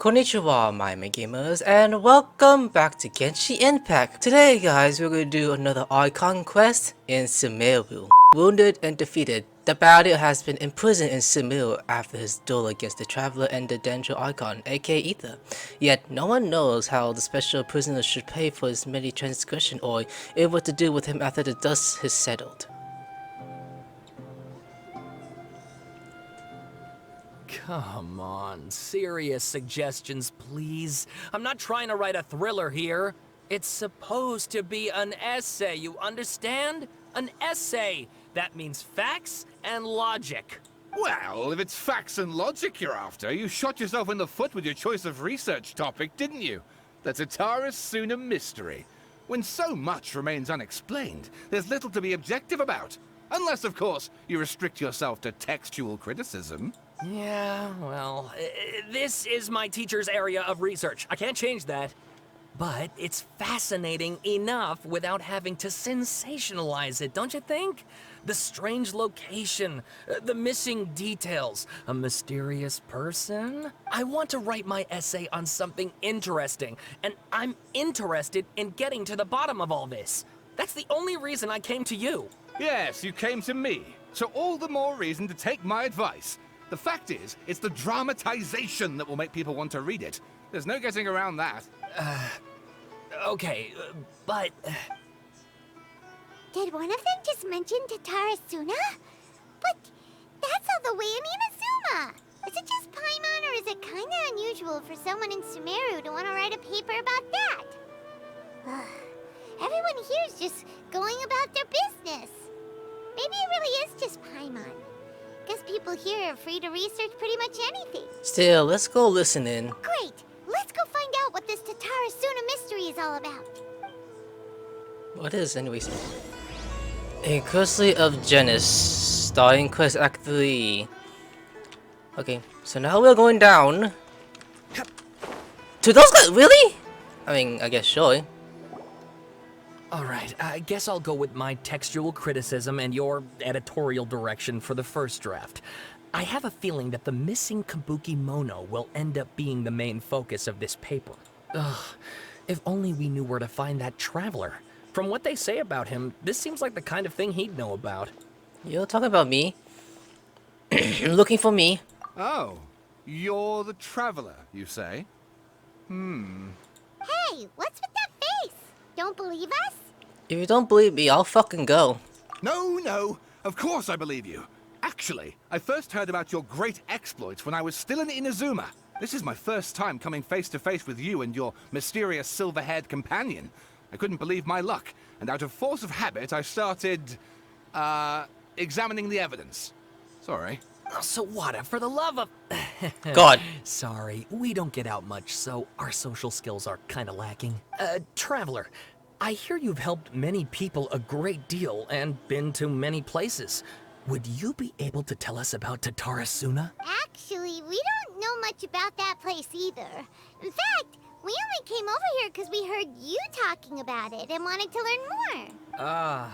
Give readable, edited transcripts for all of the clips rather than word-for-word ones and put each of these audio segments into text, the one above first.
Konnichiwa, my gamers, and welcome back to Genshin Impact. Today, guys, we're going to do another icon quest in Sumeru. Wounded and defeated, the bandit has been imprisoned in Sumeru after his duel against the Traveler and the Danger Icon, aka Aether. Yet, no one knows how the special prisoner should pay for his many transgressions or what to do with him after the dust has settled. Come on, serious suggestions, please. I'm not trying to write a thriller here. It's supposed to be an essay, you understand? An essay! That means facts and logic. Well, if it's facts and logic you're after, you shot yourself in the foot with your choice of research topic, didn't you? The Tatara-Suna mystery. When so much remains unexplained, there's little to be objective about. Unless, of course, you restrict yourself to textual criticism. Yeah, well, this is my teacher's area of research. I can't change that. But it's fascinating enough without having to sensationalize it, don't you think? The strange location, the missing details, a mysterious person. I want to write my essay on something interesting, and I'm interested in getting to the bottom of all this. That's the only reason I came to you. Yes, you came to me. So all the more reason to take my advice. The fact is, it's the dramatization that will make people want to read it. There's no getting around that. Okay, but... Did one of them just mention Tatara-Suna? But that's all the way in Inazuma! Is it just Paimon, or is it kinda unusual for someone in Sumeru to want to write a paper about that? Everyone here is just going about their business. Maybe it really is just Paimon. Guess people here are free to research pretty much anything. Still, let's go listen in. Great! Let's go find out what this Tatara-Suna mystery is all about. What is, anyways? A Curse of Genis, starting quest Act 3. Okay, so now we're going down to those guys. Really? I mean, I guess sure. Alright, I guess I'll go with my textual criticism and your editorial direction for the first draft. I have a feeling that the missing Kabuki Mono will end up being the main focus of this paper. Ugh, if only we knew where to find that traveler. From what they say about him, this seems like the kind of thing he'd know about. You're talking about me? Looking for me? Oh, you're the traveler, you say? Hey, what's with that face? Don't believe us? If you don't believe me, I'll fucking go. No, of course I believe you. Actually, I first heard about your great exploits when I was still in Inazuma. This is my first time coming face to face with you and your mysterious silver-haired companion. I couldn't believe my luck, and out of force of habit, I started, examining the evidence. Sorry. Oh, Sawada, for the love of... God. Sorry, we don't get out much, so our social skills are kinda lacking. Traveler, I hear you've helped many people a great deal and been to many places. Would you be able to tell us about Tatara-Suna? Actually, we don't know much about that place either. In fact, we only came over here because we heard you talking about it and wanted to learn more.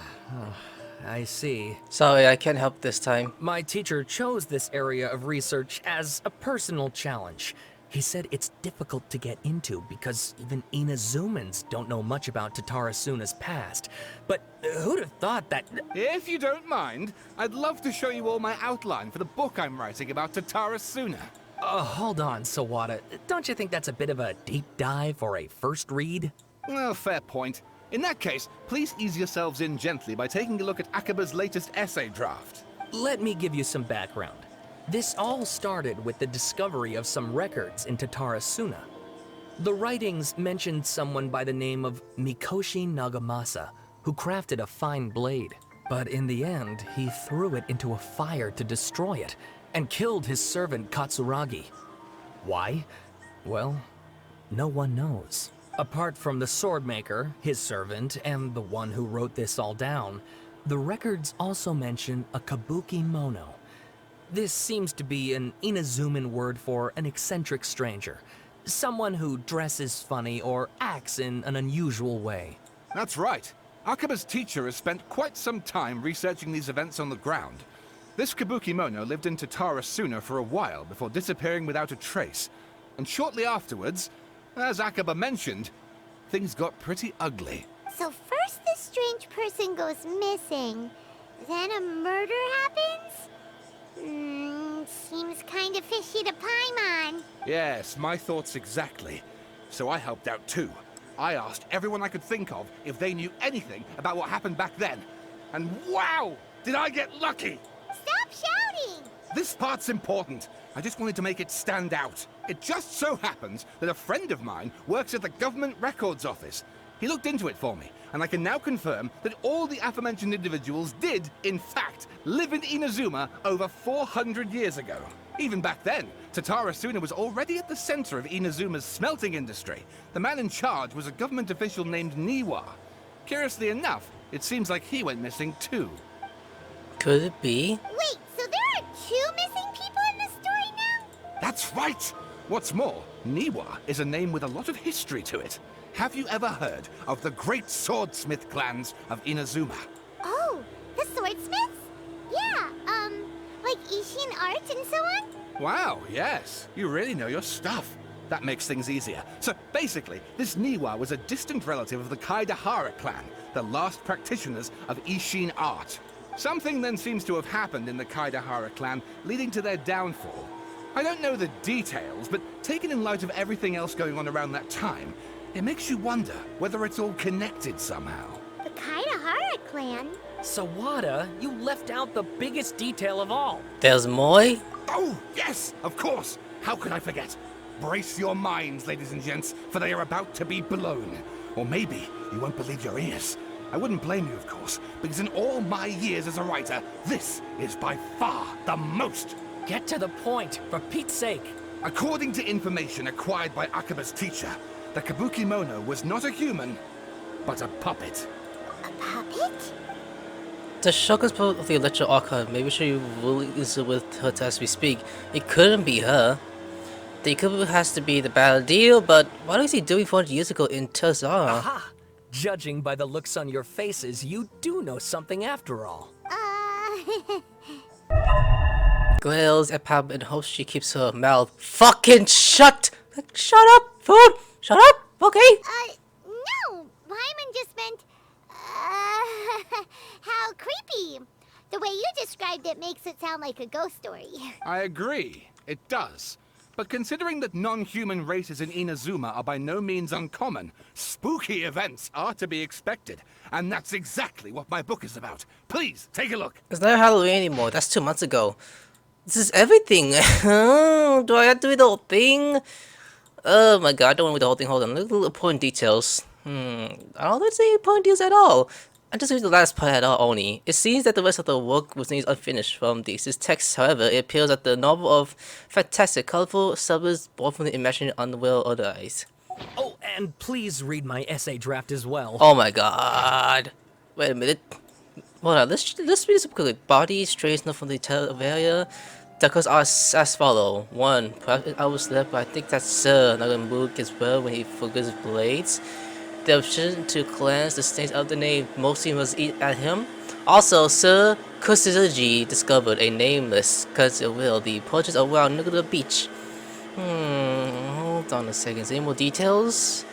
I see. Sorry, I can't help this time. My teacher chose this area of research as a personal challenge. He said it's difficult to get into because even Inazumans don't know much about Tatara-Suna's past. But who'd have thought that... If you don't mind, I'd love to show you all my outline for the book I'm writing about Tatara-Suna. Hold on, Sawada. Don't you think that's a bit of a deep dive or a first read? Well, fair point. In that case, please ease yourselves in gently by taking a look at Akaba's latest essay draft. Let me give you some background. This all started with the discovery of some records in Tatara-Suna. The writings mentioned someone by the name of Mikoshi Nagamasa, who crafted a fine blade. But in the end, he threw it into a fire to destroy it, and killed his servant Katsuragi. Why? Well, no one knows. Apart from the swordmaker, his servant, and the one who wrote this all down, the records also mention a Kabuki Mono. This seems to be an Inazuman word for an eccentric stranger, someone who dresses funny or acts in an unusual way. That's right. Akaba's teacher has spent quite some time researching these events on the ground. This Kabuki Mono lived in Tatara-Suna for a while before disappearing without a trace. And shortly afterwards, as Akaba mentioned, things got pretty ugly. So first this strange person goes missing, then a murder happens? Seems kind of fishy to Paimon. Yes, my thoughts exactly. So I helped out too. I asked everyone I could think of if they knew anything about what happened back then. And wow, did I get lucky! Stop shouting! This part's important. I just wanted to make it stand out. It just so happens that a friend of mine works at the Government Records Office. He looked into it for me, and I can now confirm that all the aforementioned individuals did, in fact, live in Inazuma over 400 years ago. Even back then, Tatarasuna was already at the center of Inazuma's smelting industry. The man in charge was a government official named Niwa. Curiously enough, it seems like he went missing too. Could it be? Wait, so there are 2 missing people in the story now? That's right! What's more, Niwa is a name with a lot of history to it. Have you ever heard of the great swordsmith clans of Inazuma? Oh, the swordsmiths? Yeah, like Ishin art and so on? Wow, yes. You really know your stuff. That makes things easier. So basically, this Niwa was a distant relative of the Kaidahara clan, the last practitioners of Ishin art. Something then seems to have happened in the Kaidahara clan, leading to their downfall. I don't know the details, but taken in light of everything else going on around that time, it makes you wonder whether it's all connected somehow. The Kaidahara clan? Sawada, you left out the biggest detail of all. There's Moi? Oh, yes, of course. How could I forget? Brace your minds, ladies and gents, for they are about to be blown. Or maybe you won't believe your ears. I wouldn't blame you, of course, because in all my years as a writer, this is by far the most. Get to the point, for Pete's sake. According to information acquired by Akaba's teacher, the Kabukimono was not a human, but a puppet. A puppet? The Shogun's part of the Electro Archive. Maybe she is with her as we speak. It couldn't be her. The Ikubu has to be the bad deal, but what was he doing 400 years ago in Tazara? Aha! Judging by the looks on your faces, you do know something after all. Glails at Pam and hopes she keeps her mouth fucking shut! Like, shut up, food! Shut up! Okay? No! Paimon just meant, how creepy. The way you described it makes it sound like a ghost story. I agree, it does. But considering that non-human races in Inazuma are by no means uncommon, spooky events are to be expected. And that's exactly what my book is about. Please, take a look. It's not Halloween anymore. That's 2 months ago. This is everything. Do I have to read the whole thing? Oh my god, I don't want to read the whole thing. Hold on. Little important details. I don't think any important details at all. I just read the last part at all only. It seems that the rest of the work was unfinished from this text. However, it appears that the novel of fantastic, colorful suburbs born from the imaginary unwell other eyes. Oh, and please read my essay draft as well. Oh my god. Wait a minute. Hold on, let's read this quickly. Body strays not from the area. Decals are as follow. 1. Perhaps I was left, but I think that Sir Nagambu gets well when he forgets his blades. The option to cleanse the stains of the name mostly must eat at him. Also, Sir Kusuzuji discovered a nameless cuts of will. The portraits around near the beach. Hold on a second. Any more details?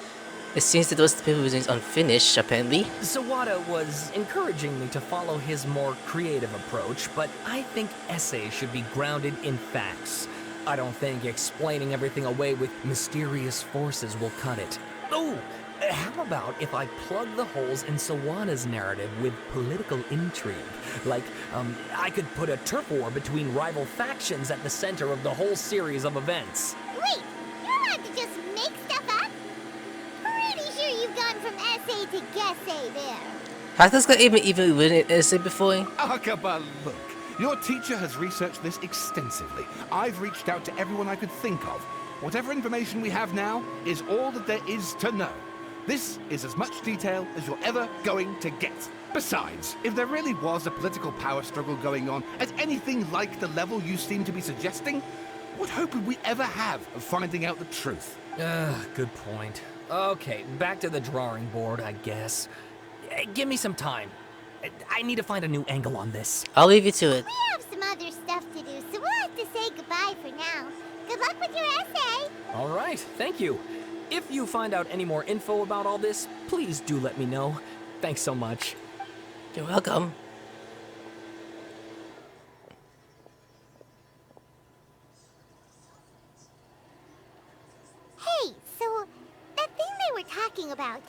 It seems that the rest of the paper is unfinished, apparently. Sawada was encouraging me to follow his more creative approach, but I think essays should be grounded in facts. I don't think explaining everything away with mysterious forces will cut it. Oh! How about if I plug the holes in Sawada's narrative with political intrigue? Like, I could put a turf war between rival factions at the center of the whole series of events. Wait, you're allowed to just make stuff up? Pretty sure you've gone from essay to guessay there. Has this guy even written an essay before? Akaba, look. Your teacher has researched this extensively. I've reached out to everyone I could think of. Whatever information we have now is all that there is to know. This is as much detail as you're ever going to get. Besides, if there really was a political power struggle going on at anything like the level you seem to be suggesting, what hope would we ever have of finding out the truth? Good point. Okay, back to the drawing board, I guess. Give me some time. I need to find a new angle on this. I'll leave you to it. We have some other stuff to do, so we'll have to say goodbye for now. Good luck with your essay. All right, thank you. If you find out any more info about all this, please do let me know. Thanks so much. You're welcome. Hey, so that thing they were talking about,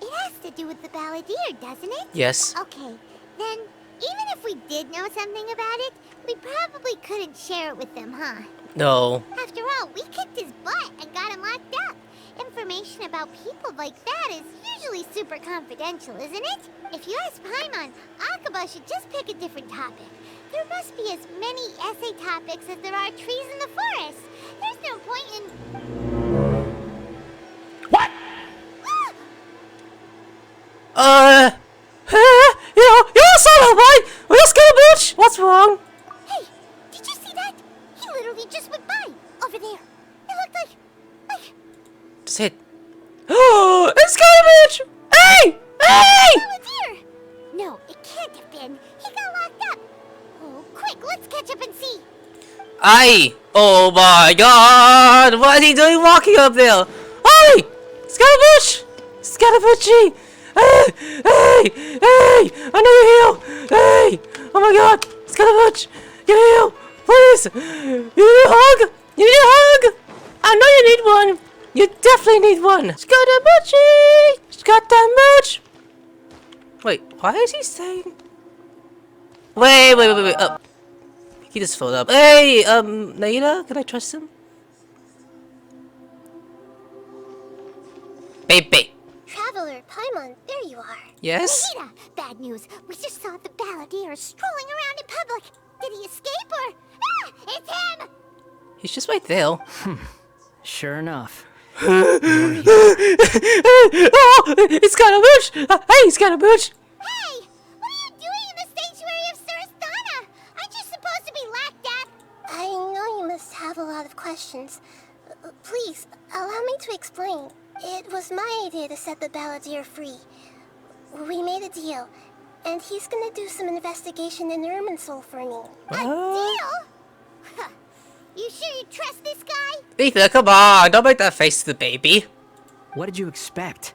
it has to do with the balladeer, doesn't it? Yes. Okay, then even if we did know something about it, we probably couldn't share it with them, huh? No. After all, we kicked his butt and got him locked up. Information about people like that is usually super confidential, isn't it? If you ask Paimon, Akaba should just pick a different topic. There must be as many essay topics as there are trees in the forest. There's no point in... What? You son of a boy! We're Scaramouche! What's wrong? Hey, did you see that? He literally just went by, over there. It looked like... Just hit. Oh, it's Scaramouche! Hey! Hey! Balladeer! No, it can't have been. He got locked up. Oh, quick, let's catch up and see. Aye! Oh my god! What is he doing walking up there? Aye! Scaramouche! Scaramouche! Hey! Hey! Hey! I know you're here! Hey! Oh my god! Scaramouche! You're here! Please! You need a hug! You need a hug! I know you need one! You definitely need one! Scaramouche! Scaramouche! Wait, why is he saying... Wait. He just followed up. Hey, Nahida, can I trust him? Baby. Traveler, Paimon, there you are. Yes? Nahida, bad news. We just saw the balladeer strolling around in public. Did he escape or... Ah! It's him! He's just right there. Sure enough. Oh, it's Scaramouche! Hey, Scaramouche! Hey! What are you doing in the sanctuary of Surasthana? Aren't you supposed to be locked up? I know you must have a lot of questions. Please, allow me to explain. It was my idea to set the balladeer free. We made a deal, and he's gonna do some investigation in Irminsul for me. A deal? Huh. You sure you trust this guy? Ether, come on, don't make that face to the baby. What did you expect?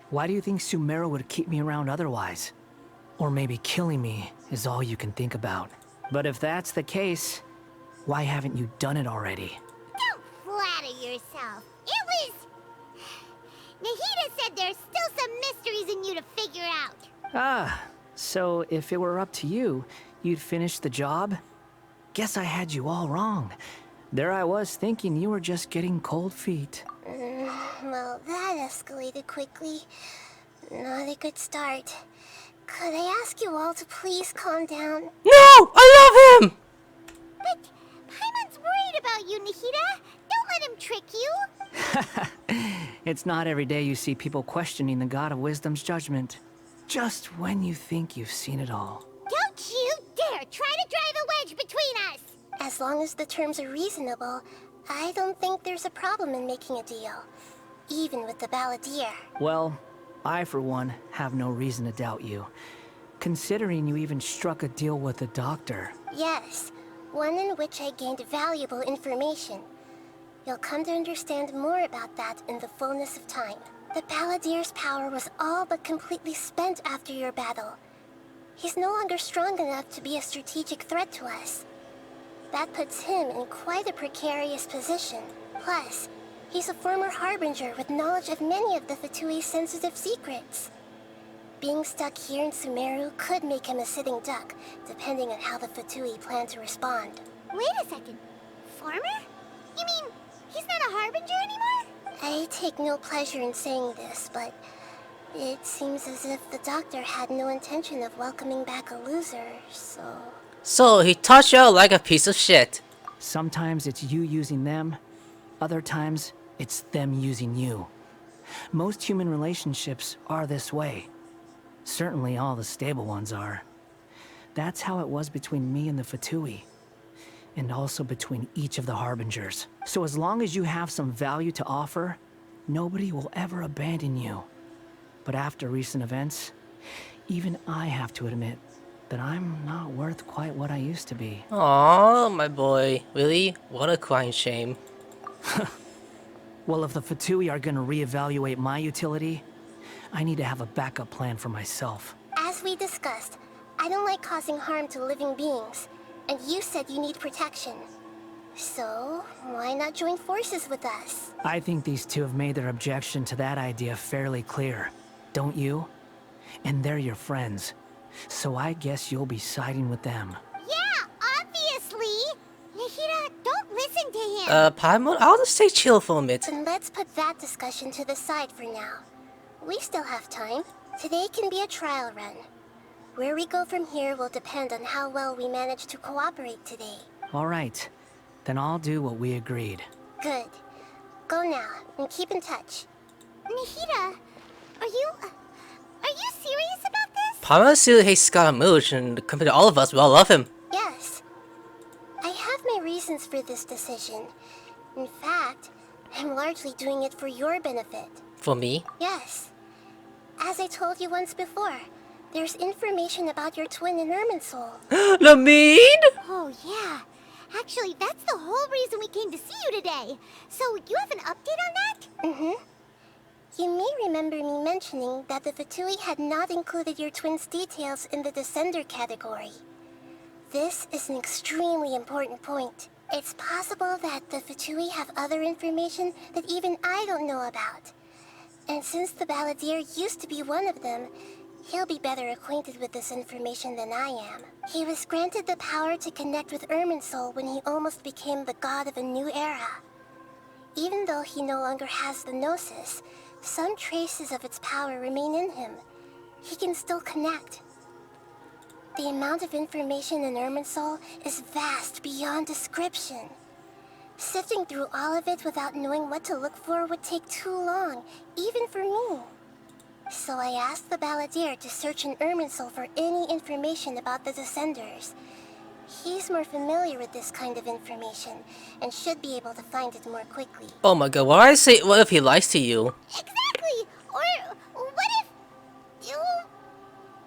Why do you think Sumeru would keep me around otherwise? Or maybe killing me is all you can think about. But if that's the case, why haven't you done it already? Don't flatter yourself. It was... Nahida said there's still some mysteries in you to figure out. Ah, so if it were up to you, you'd finish the job? Guess I had you all wrong. There I was thinking you were just getting cold feet. Well, that escalated quickly. Not a good start. Could I ask you all to please calm down? No! I love him! But Paimon's worried about you, Nahida. Don't let him trick you. It's not every day you see people questioning the God of Wisdom's judgment. Just when you think you've seen it all. Don't you dare try to drive a wedge between us! As long as the terms are reasonable, I don't think there's a problem in making a deal. Even with the balladeer. Well, I for one have no reason to doubt you. Considering you even struck a deal with the doctor. Yes, one in which I gained valuable information. You'll come to understand more about that in the fullness of time. The balladeer's power was all but completely spent after your battle. He's no longer strong enough to be a strategic threat to us. That puts him in quite a precarious position. Plus, he's a former harbinger with knowledge of many of the Fatui's sensitive secrets. Being stuck here in Sumeru could make him a sitting duck, depending on how the Fatui plan to respond. Wait a second. Farmer? You mean, he's not a harbinger anymore? I take no pleasure in saying this, but it seems as if the doctor had no intention of welcoming back a loser, so... So, he taught you like a piece of shit. Sometimes it's you using them, other times it's them using you. Most human relationships are this way. Certainly all the stable ones are. That's how it was between me and the Fatui. And also between each of the Harbingers. So as long as you have some value to offer, nobody will ever abandon you. But after recent events, even I have to admit that I'm not worth quite what I used to be. Aww, my boy. Really? What a crying shame. Well, if the Fatui are gonna reevaluate my utility, I need to have a backup plan for myself. As we discussed, I don't like causing harm to living beings, and you said you need protection. So, why not join forces with us? I think these two have made their objection to that idea fairly clear, don't you? And they're your friends, so I guess you'll be siding with them. Yeah, obviously! Nahida, don't listen to him! Paimon, I'll just stay chill for a minute. Then let's put that discussion to the side for now. We still have time. Today can be a trial run. Where we go from here will depend on how well we manage to cooperate today. All right, then I'll do what we agreed. Good. Go now, and keep in touch. Nahida, are you serious about this? Paimon still hates Scaramouche, and compared to all of us, we all love him. Yes. I have my reasons for this decision. In fact, I'm largely doing it for your benefit. For me? Yes. As I told you once before, there's information about your twin in Irminsul. Lamine? Oh, yeah. Actually, that's the whole reason we came to see you today. So, you have an update on that? Mm-hmm. You may remember me mentioning that the Fatui had not included your twin's details in the Descender category. This is an extremely important point. It's possible that the Fatui have other information that even I don't know about. And since the Balladeer used to be one of them, he'll be better acquainted with this information than I am. He was granted the power to connect with Irminsul when he almost became the god of a new era. Even though he no longer has the Gnosis, some traces of its power remain in him. He can still connect. The amount of information in Irminsul is vast beyond description. Sifting through all of it without knowing what to look for would take too long, even for me. So I asked the Balladeer to search in Irminsul for any information about the Descenders. He's more familiar with this kind of information, and should be able to find it more quickly. Oh my god, what if he lies to you? Exactly! Or what if...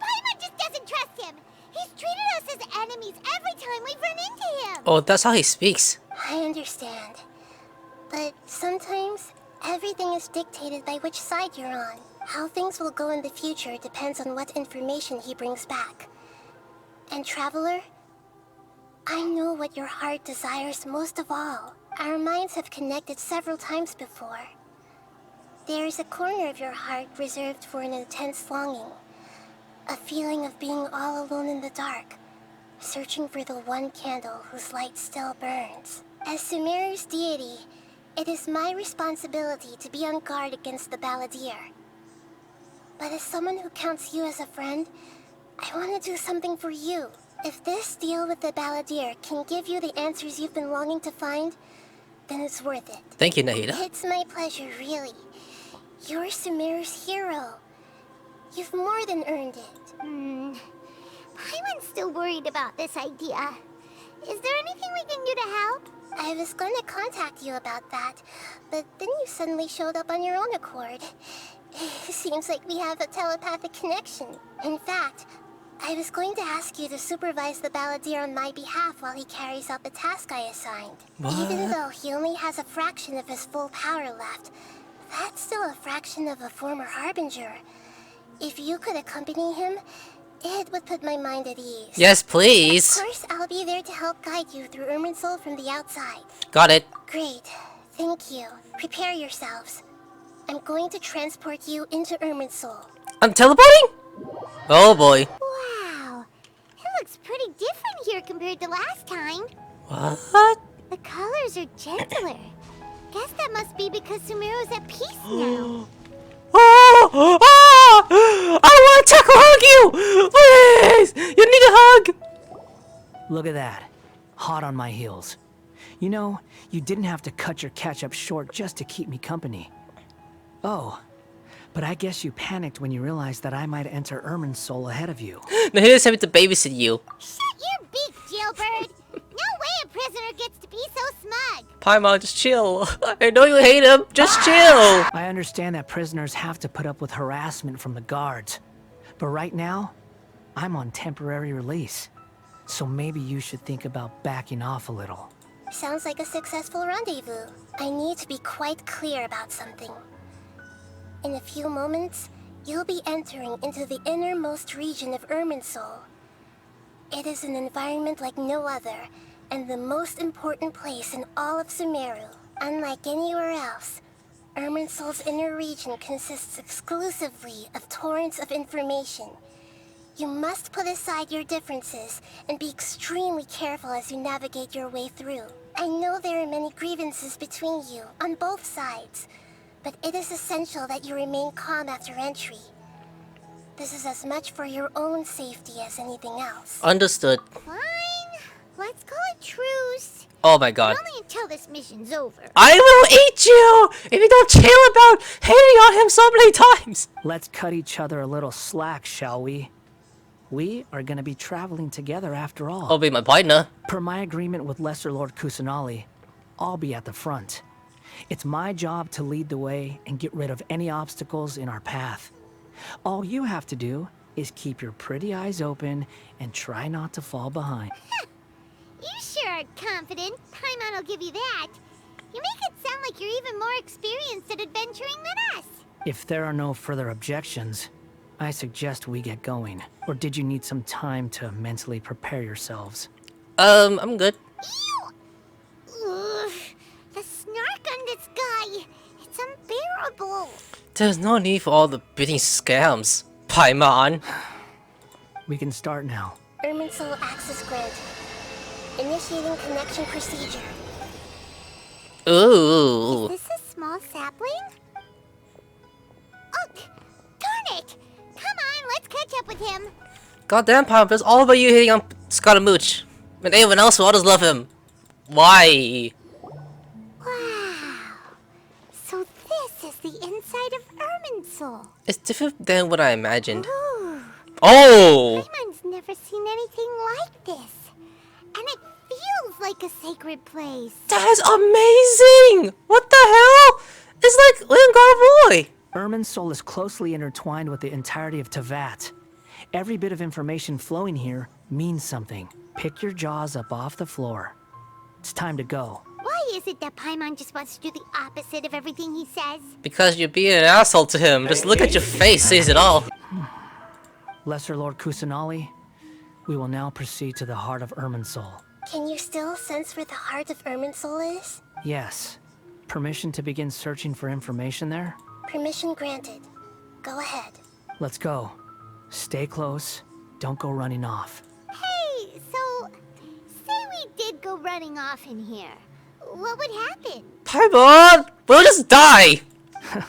Paimon just doesn't trust him! He's treated us as enemies every time we've run into him! Oh, that's how he speaks. I understand. But sometimes, everything is dictated by which side you're on. How things will go in the future depends on what information he brings back. And Traveler, I know what your heart desires most of all. Our minds have connected several times before. There is a corner of your heart reserved for an intense longing. A feeling of being all alone in the dark, searching for the one candle whose light still burns. As Sumeru's deity, it is my responsibility to be on guard against the Balladeer. But as someone who counts you as a friend, I want to do something for you. If this deal with the Balladeer can give you the answers you've been longing to find, then it's worth it. Thank you, Nahida. It's my pleasure, really. You're Sumeru's hero. You've more than earned it. Paimon's still worried about this idea. Is there anything we can do to help? I was going to contact you about that, but then you suddenly showed up on your own accord. It seems like we have a telepathic connection. In fact, I was going to ask you to supervise the Balladeer on my behalf while he carries out the task I assigned. What? Even though he only has a fraction of his full power left, that's still a fraction of a former Harbinger. If you could accompany him, it would put my mind at ease. Yes, please. Of course, I'll be there to help guide you through Irminsul from the outside. Got it. Great. Thank you. Prepare yourselves. I'm going to transport you into Irminsul. I'm teleporting? Oh boy. Wow. It looks pretty different here compared to last time. What? The colors are gentler. Guess that must be because Sumeru's at peace now. Oh, oh, I want to tackle hug you! Please! You need a hug! Look at that. Hot on my heels. You know, you didn't have to cut your catch-up short just to keep me company. Oh, but I guess you panicked when you realized that I might enter Irminsul ahead of you. Nahida sent me to babysit you. Shut your beak, jailbird! No way a prisoner gets to be so smug! Paimon, just chill. I know you hate him. Just chill. I understand that prisoners have to put up with harassment from the guards. But right now, I'm on temporary release. So maybe you should think about backing off a little. Sounds like a successful rendezvous. I need to be quite clear about something. In a few moments, you'll be entering into the innermost region of Irminsul. It is an environment like no other, and the most important place in all of Sumeru. Unlike anywhere else, Irminsul's inner region consists exclusively of torrents of information. You must put aside your differences and be extremely careful as you navigate your way through. I know there are many grievances between you, on both sides, but it is essential that you remain calm after entry. This is as much for your own safety as anything else. Understood. Fine. Let's call it truce. Oh my god. But only until this mission's over. I will eat you if you don't chill about hating on him so many times. Let's cut each other a little slack, shall we? We are gonna be traveling together after all. I'll be my partner. Per my agreement with Lesser Lord Kusanali, I'll be at the front. It's my job to lead the way and get rid of any obstacles in our path. All you have to do is keep your pretty eyes open and try not to fall behind. You sure are confident. Paimon will give you that. You make it sound like you're even more experienced at adventuring than us. If there are no further objections, I suggest we get going. Or did you need some time to mentally prepare yourselves? I'm good. Ew! Ugh, the snark on this guy. It's unbearable. There's no need for all the bidding scams, Paimon. We can start now. Irminsul access granted. Initiating connection procedure. Ooh. Is this a small sapling? Oh, darn it! Come on, let's catch up with him. Goddamn, Paimon, it's all about you hitting on Scaramouche. And everyone else will all just love him. Why? Wow. So this is the inside of Irminsul. It's different than what I imagined. Ooh. Oh! Paimon's never seen anything like this. And it feels like a sacred place. That is amazing! What the hell? It's like Lingard Boy. Irminsul is closely intertwined with the entirety of Tevat. Every bit of information flowing here means something. Pick your jaws up off the floor. It's time to go. Why is it that Paimon just wants to do the opposite of everything he says? Because you're being an asshole to him. Just look at your face, says it all. Lesser Lord Kusanali, we will now proceed to the heart of Irminsul. Can you still sense where the heart of Irminsul is? Yes. Permission to begin searching for information there? Permission granted. Go ahead. Let's go. Stay close. Don't go running off. Hey, so say we did go running off in here. What would happen? Paimon! We'll just die! What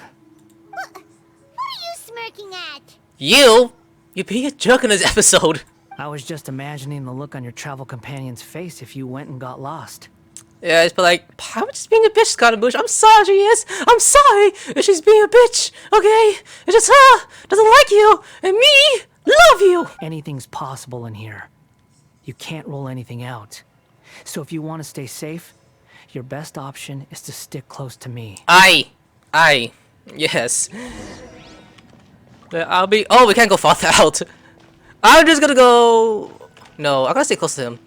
are you smirking at? You? You're being a jerk in this episode. I was just imagining the look on your travel companion's face if you went and got lost. Yeah, it's like, Paimon's just being a bitch, Scaramouche. I'm sorry she is. I'm sorry if she's being a bitch, okay? It's just her doesn't like you, and me love you. Anything's possible in here. You can't rule anything out. So if you want to stay safe, your best option is to stick close to me. Yes. I'll be, oh, we can't go farther out. I'm just gonna go, no, I'm gonna stay close to him.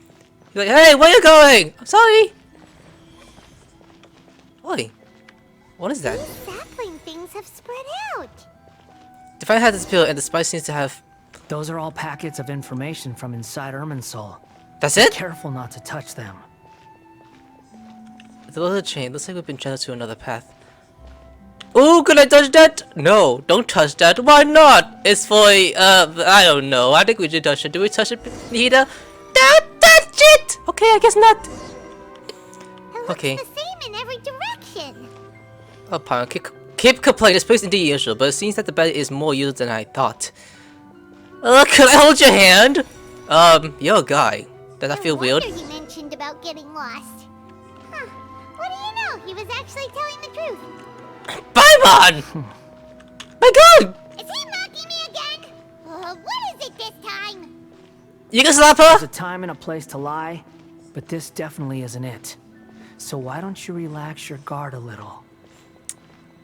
He's like, hey, where you going? I'm sorry. Oi, what is that? These sapling things have spread out. The fire has disappeared and the spice seems to have, Those are all packets of information from inside Irminsul. that's Be it? careful not to touch them. The little chain, looks like we've been channeled to another path. Ooh, can I touch that? No, don't touch that. Why not? It's for, I don't know. I think we should touch it. Do we touch it, Nahida? Don't touch it! Okay, I guess not. It looks Okay. the same in every direction. Oh, Paimon, keep complaining. This place indeed usual, but it seems that the bed is more used than I thought. Can I hold your hand? You're a guy. Does that feel weird? No wonder he mentioned about getting lost. Huh. What do you know? He was actually telling the truth. Paimon! My god! Is he mocking me again? What is it this time? You can slap There's a her? time and a place to lie, but this definitely isn't it. So why don't you relax your guard a little?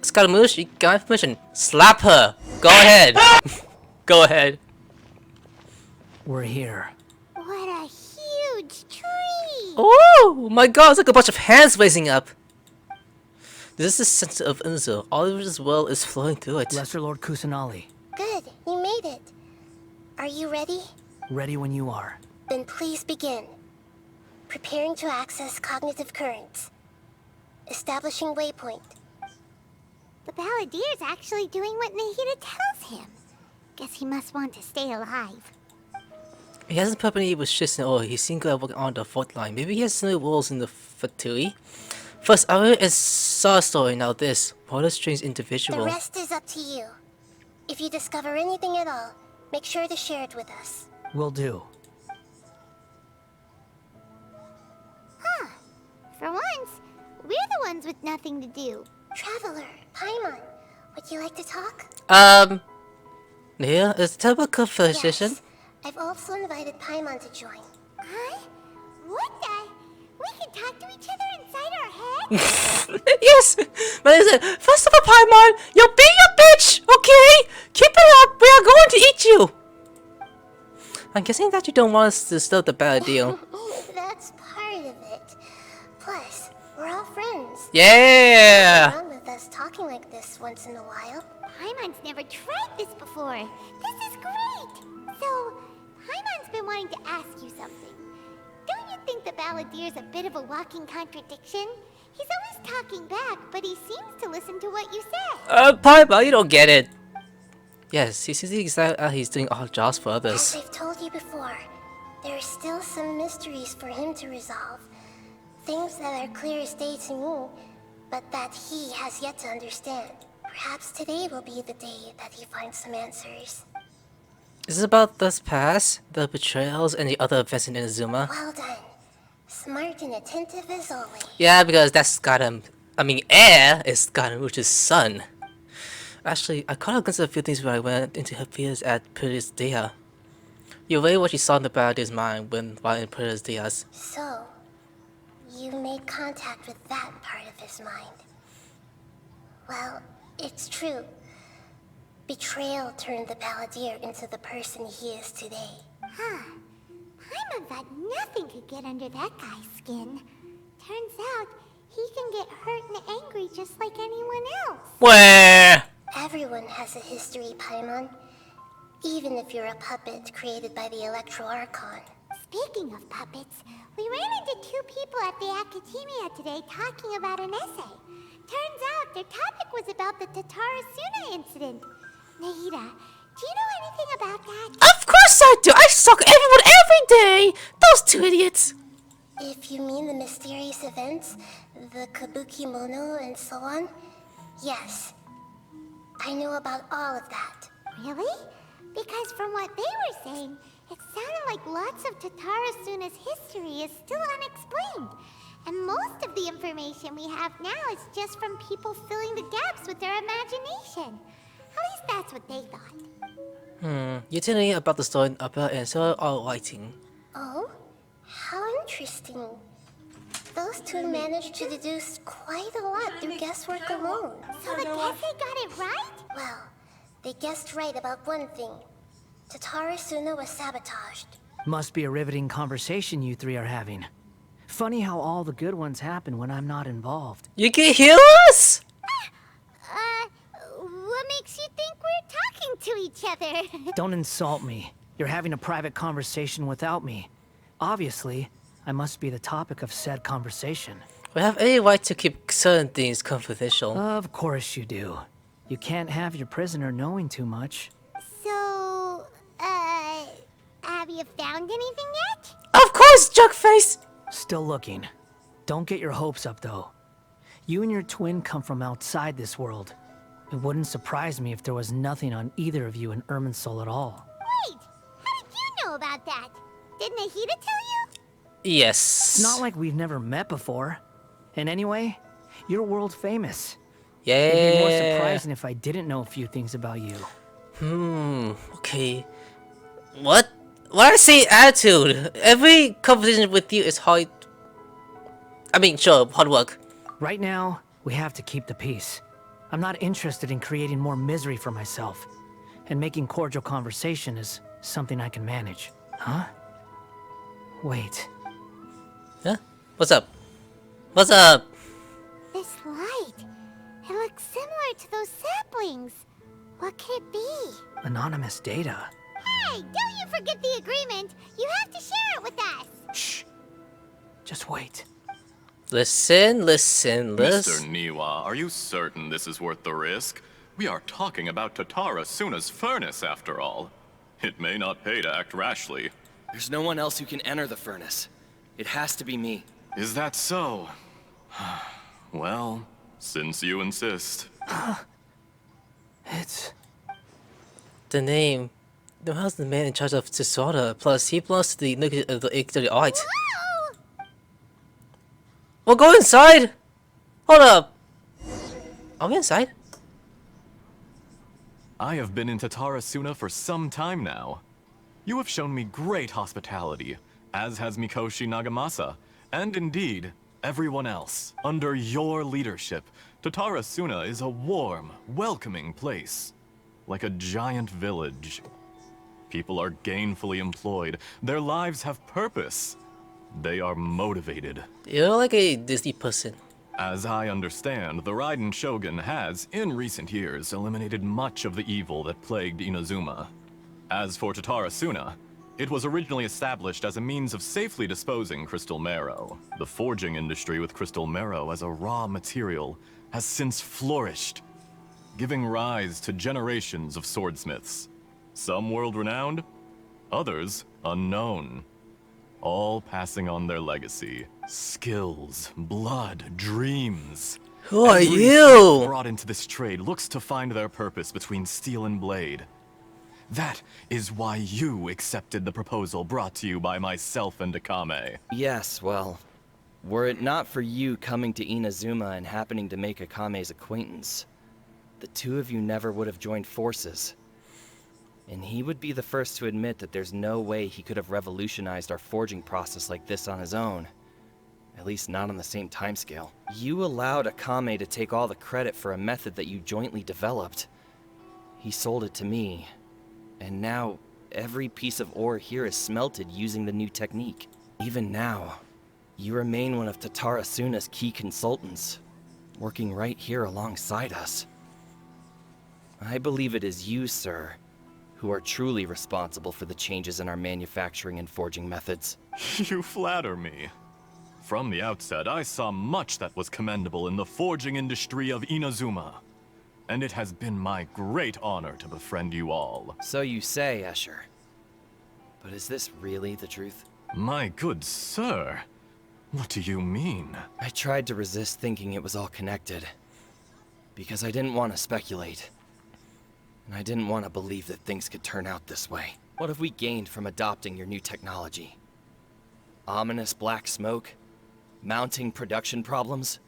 Scaramouche, you got my permission. Slap her. Go ahead. Go ahead. We're here. What a huge tree! Oh my god, it's like a bunch of hands raising up. This is the center of Unzo. All of this well is flowing through it. Lesser Lord Kusanali. Good, you made it. Are you ready? Ready when you are. Then please begin. Preparing to access cognitive currents. Establishing waypoint. The Balladeer's actually doing what Nahida tells him. Guess he must want to stay alive. He hasn't properly with shits in all. He's seen God working on the fault line. Maybe he has some walls in the fatui. First, I saw a story, now this. What a strange individual. The rest is up to you. If you discover anything at all, make sure to share it with us. Will do. Huh. For once, we're the ones with nothing to do. Traveler, Paimon, would you like to talk? Nia, is the terrible conversation? Yes. I've also invited Paimon to join. Huh? What the? We can talk to each other inside our heads? Yes! But listen, first of all, Paimon, you're being a bitch, okay? Keep it up, we are going to eat you! I'm guessing that you don't want us to start the bad deal. That's part of it. Plus, we're all friends. Yeah! What's wrong with us talking like this once in a while? Paimon's never tried this before. This is great. So, Paimon's been wanting to ask you something. Don't you think the Balladeer's a bit of a walking contradiction? He's always talking back, but he seems to listen to what you say. Paimon, you don't get it. Yes, he sees exactly he's doing all jobs for As others. I've told you before, there are still some mysteries for him to resolve. Things that are clear as day to me, but that he has yet to understand. Perhaps today will be the day that he finds some answers. Is it about this past, the betrayals, and the other events in Inazuma? Well done. Smart and attentive as always. Yeah, because that's Air is Scaramouche's son. Actually, I caught a glimpse of a few things when I went into her fears at Perdis Dia. You read what you saw in the Balladeer's mind while in Perdis Dia's. So, you made contact with that part of his mind. Well, it's true. Betrayal turned the Balladeer into the person he is today. Huh. Paimon thought nothing could get under that guy's skin. Turns out, he can get hurt and angry just like anyone else. Where? Everyone has a history, Paimon. Even if you're a puppet created by the Electro Archon. Speaking of puppets, we ran into two people at the Academia today talking about an essay. Turns out their topic was about the Tatarasuna incident. Nahida, do you know anything about that? Of course I do! I suck everyone every day! Those two idiots! If you mean the mysterious events, the Kabuki Mono and so on, yes. I know about all of that. Really? Because from what they were saying, it sounded like lots of Tatarasuna's history is still unexplained. And most of the information we have now is just from people filling the gaps with their imagination. At least that's what they thought. You're telling me about the story in upper and so are writing. Oh? How interesting. Those two managed to deduce quite a lot through guesswork alone. So the Gensei got it right? Well, they guessed right about one thing. Tatarasuna was sabotaged. Must be a riveting conversation you three are having. Funny how all the good ones happen when I'm not involved. You can heal us? What makes you think we're talking to each other? Don't insult me. You're having a private conversation without me. Obviously, I must be the topic of said conversation. We have any right to keep certain things confidential. Of course you do. You can't have your prisoner knowing too much. So, have you found anything yet? Of course, Jugface! Still looking. Don't get your hopes up, though. You and your twin come from outside this world. It wouldn't surprise me if there was nothing on either of you in Irminsul at all. Wait, how did you know about that? Did Nahida tell you? Yes. It's not like we've never met before. And anyway, you're world famous. Yeah. It'd be more surprising if I didn't know a few things about you. Okay. What? When I say attitude, every conversation with you is hard. Sure, hard work. Right now, we have to keep the peace. I'm not interested in creating more misery for myself. And making cordial conversation is something I can manage. Huh? Wait. Huh? What's up? What's up? This light. It looks similar to those saplings. What could it be? Anonymous data. Hey, don't you forget the agreement. You have to share it with us. Shh. Just wait. Listen. Mr. Niwa, are you certain this is worth the risk? We are talking about Tatara Suna's furnace, after all. It may not pay to act rashly. There's no one else who can enter the furnace. It has to be me. Is that so? Well, since you insist. It's... The name. The how's the man in charge of Tsusoda? Plus, he belongs to the nucleus of the art. Whoa! Well, go inside. Hold up. Are we inside? I have been in Tatara Suna for some time now. You have shown me great hospitality, as has Mikoshi Nagamasa, and indeed, everyone else. Under your leadership, Tatara Suna is a warm, welcoming place. Like a giant village. People are gainfully employed. Their lives have purpose. They are motivated. You're like a Disney person. As I understand, the Raiden Shogun has, in recent years, eliminated much of the evil that plagued Inazuma. As for Tatara Suna, it was originally established as a means of safely disposing crystal marrow. The forging industry with crystal marrow as a raw material has since flourished, giving rise to generations of swordsmiths. Some world-renowned, others unknown. All passing on their legacy. Skills, blood, dreams. Who are Every you? brought into this trade looks to find their purpose between steel and blade. That is why you accepted the proposal brought to you by myself and Akame. Yes, well, were it not for you coming to Inazuma and happening to make Akame's acquaintance, the two of you never would have joined forces. And he would be the first to admit that there's no way he could have revolutionized our forging process like this on his own. At least not on the same timescale. You allowed Akame to take all the credit for a method that you jointly developed. He sold it to me. And now, every piece of ore here is smelted using the new technique. Even now, you remain one of Tatara Suna's key consultants, working right here alongside us. I believe it is you, sir, who are truly responsible for the changes in our manufacturing and forging methods. You flatter me. From the outset, I saw much that was commendable in the forging industry of Inazuma. And it has been my great honor to befriend you all. So you say, Escher. But is this really the truth? My good sir, what do you mean? I tried to resist thinking it was all connected. Because I didn't want to speculate. And I didn't want to believe that things could turn out this way. What have we gained from adopting your new technology? Ominous black smoke? Mounting production problems?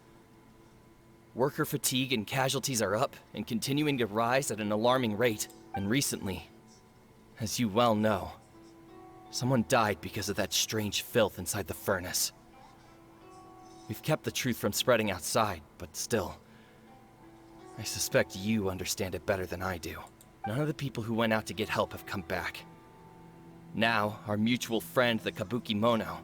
Worker fatigue and casualties are up and continuing to rise at an alarming rate. And recently, as you well know, someone died because of that strange filth inside the furnace. We've kept the truth from spreading outside, but still, I suspect you understand it better than I do. None of the people who went out to get help have come back. Now, our mutual friend, the Kabuki Mono,